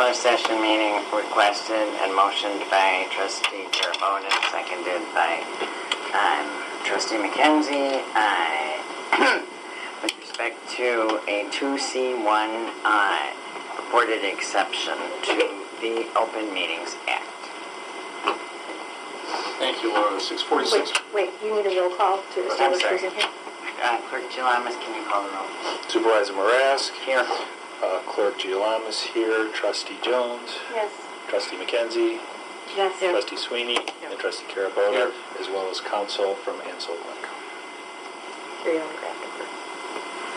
closed session meeting requested and motioned by Trustee Gerabona, seconded by Trustee McKenzie. With respect to a 2C1 purported exception to the Open Meetings Act. Thank you, Laura. 6:46. Wait, you need a roll call to establish who's in here? Clerk Gilamas, can you call the roll? Supervisor Marask. Here. Clerk Gilamas here. Trustee Jones. Yes. Trustee McKenzie. Yes. Trustee Sweeney. And Trustee Carabota, as well as counsel from Ansel Link. Here you grab the clerk.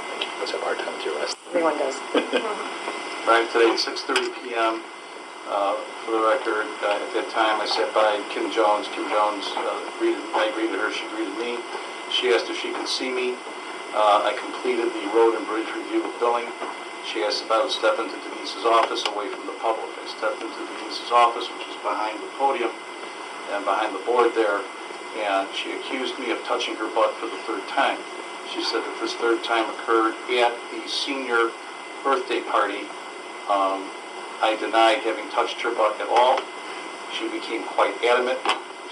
Thank you. Let's have a hard time with your last. Everyone does. Right, today at 6:30 p.m. For the record, at that time I sat by Kim Jones. Kim Jones, I greeted her, she greeted me. She asked if she could see me. I completed the road and bridge review of billing. She asked if I would step into Denise's office away from the public. I stepped into Denise's office, which is behind the podium and behind the board there, and she accused me of touching her butt for the third time. She said that this third time occurred at the senior birthday party. I denied having touched her butt at all. She became quite adamant.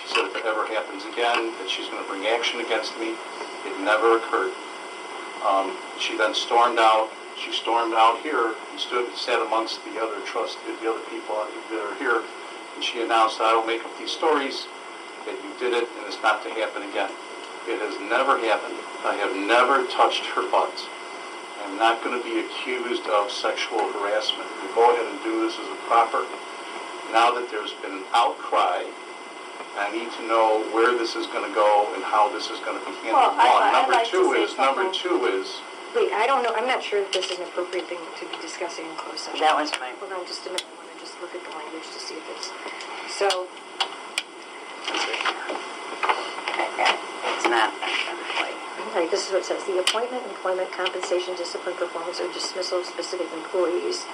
She said if it ever happens again, that she's going to bring action against me. It never occurred. She then stormed out. She stormed out here and sat amongst the other people that are here, and she announced that I will make up these stories, that you did it, and it's not to happen again. It has never happened. I have never touched her butt. I'm not going to be accused of sexual harassment. We go ahead and do this as a proper. Now that there's been an outcry, I need to know where this is going to go and how this is going to be handled. Number two is. Wait, I don't know. I'm not sure if this is an appropriate thing to be discussing in closed session. That was fine. Hold on just a minute. I want to just look at the language to see if it's... So... It's not. Right, this is what it says. The appointment, employment, compensation, discipline, performance, or dismissal of specific employees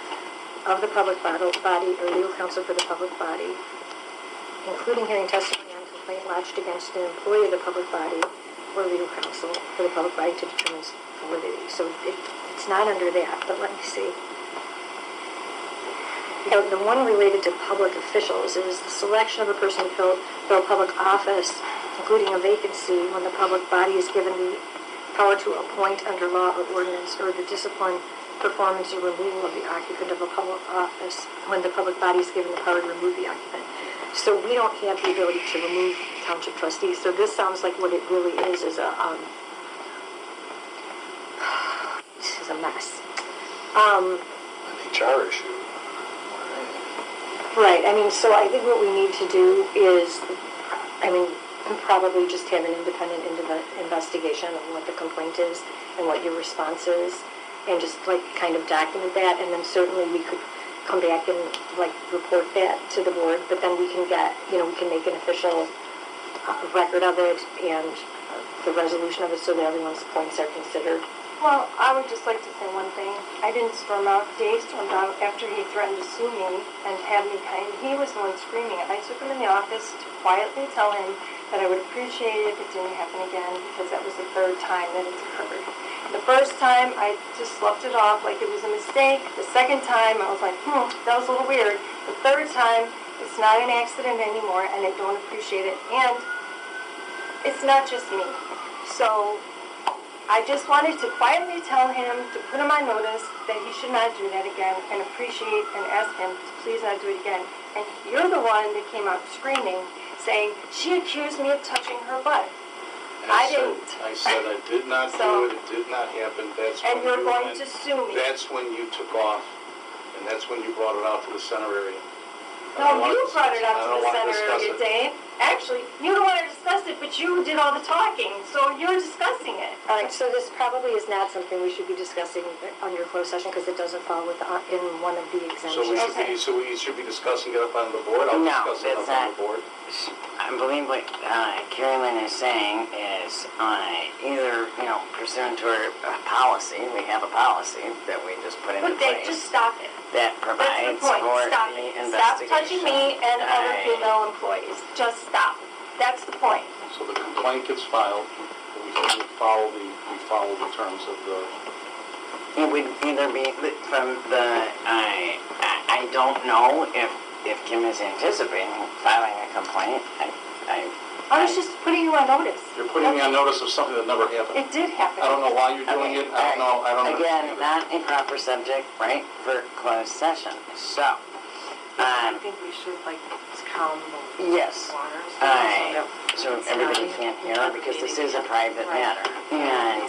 of the public body or legal counsel for the public body, including hearing testimony on a complaint lodged against an employee of the public body or legal counsel for the public body to determine its validity. So it's not under that, but let me see. The one related to public officials is the selection of a person to fill a public office, including a vacancy, when the public body is given the power to appoint under law or ordinance, or the discipline, performance, or removal of the occupant of a public office when the public body is given the power to remove the occupant. So we don't have the ability to remove township trustees. So this sounds like what it really is a this is a mess. An HR issue. Right. I mean, so I think what we need to do is, probably just have an independent investigation of what the complaint is and what your response is, and just kind of document that, and then certainly we could come back and report that to the board, but then we can get, we can make an official record of it and the resolution of it so that everyone's points are considered. Well, I would just like to say one thing. I didn't storm out. Dave stormed out after he threatened to sue me and have me he was the one screaming. I took him in the office to quietly tell him that I would appreciate it if it didn't happen again, because that was the third time that it's occurred. The first time, I just sloughed it off like it was a mistake. The second time, I was like, that was a little weird. The third time, it's not an accident anymore, and I don't appreciate it. And it's not just me. So I just wanted to quietly tell him, to put him on notice, that he should not do that again, and appreciate and ask him to please not do it again. And you're the one that came out screaming, saying, she accused me of touching her butt. I didn't. I said I did not do it. It did not happen. And you're going to sue me. That's when you took off, and that's when you brought it out to the center area. No, you brought it out to the center area, Dave. Actually, you don't want to discuss it, but you did all the talking, so you're discussing it. All right, so this probably is not something we should be discussing under closed session because it doesn't fall in one of the exemptions. So we should be discussing it up on the board? I'll discuss it up on the board. I believe what Carrie Lynn is saying is either, pursuant to our policy, we have a policy that we just put into place. But just stop it. That provides for the investigation. Stop touching me and other female employees. Just stop. That's the point. So the complaint gets filed. We follow the terms of the... It would either be from the... I I don't know if Kim is anticipating filing a complaint. I was just putting you on notice. You're putting me on notice of something that never happened. It did happen. I don't know why you're doing it. I don't Again, understand it. not a proper subject, right, for closed session. So, I think we should like calm the yes. waters. So everybody can't hear because this is a private matter. And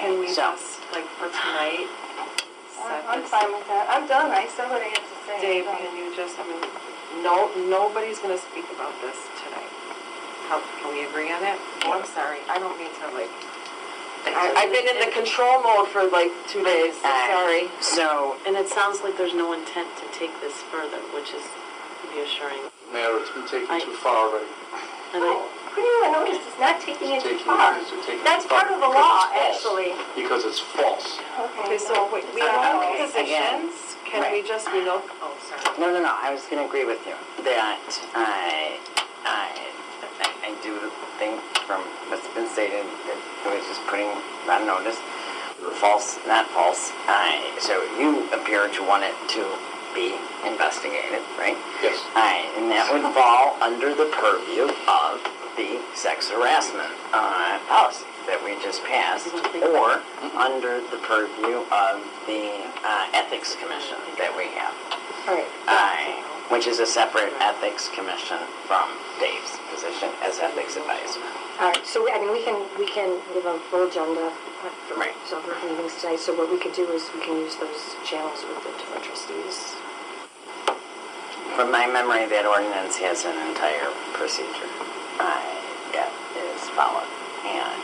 Can we so, just, like, for tonight, set I'm this? fine with that. I'm done. I said what I had to say. Dave, I'm done. can you just, I mean, nobody's gonna speak about this tonight. Can we agree on that? Oh, I'm sorry, I don't mean to, like, I've been in the control mode for like 2 days, sorry. So, And it sounds like there's no intent to take this further, which is reassuring. Matter, it's been taken too far already. And I, Putting you on notice is not taking it too Taking- far. it's taking it That's too far part of the because law, it's false. actually. Because it's false. Okay, so wait, we have positions, can we Right. just, oh, sorry. no, I was going to agree with you that I do think from what's been stated that it was just putting on notice. False, not false. So you appear to want it to be investigated, right? Yes. And that would fall under the purview of the sex harassment policy that we just passed, or under the purview of the ethics commission that we have, All right. which is a separate ethics commission from Dave's position as ethics advisor. All right, so I mean, we can give a full agenda for Right. several meetings tonight, so what we could do is we can use those channels with the different trustees. From my memory, that ordinance has an entire procedure that is followed, and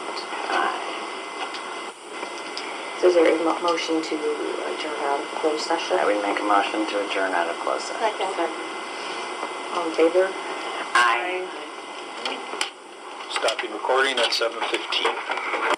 So is there a motion to adjourn out of closed session? I would make a motion to adjourn out of closed session. Second. All in favor? Aye. Stopping recording at 7:15.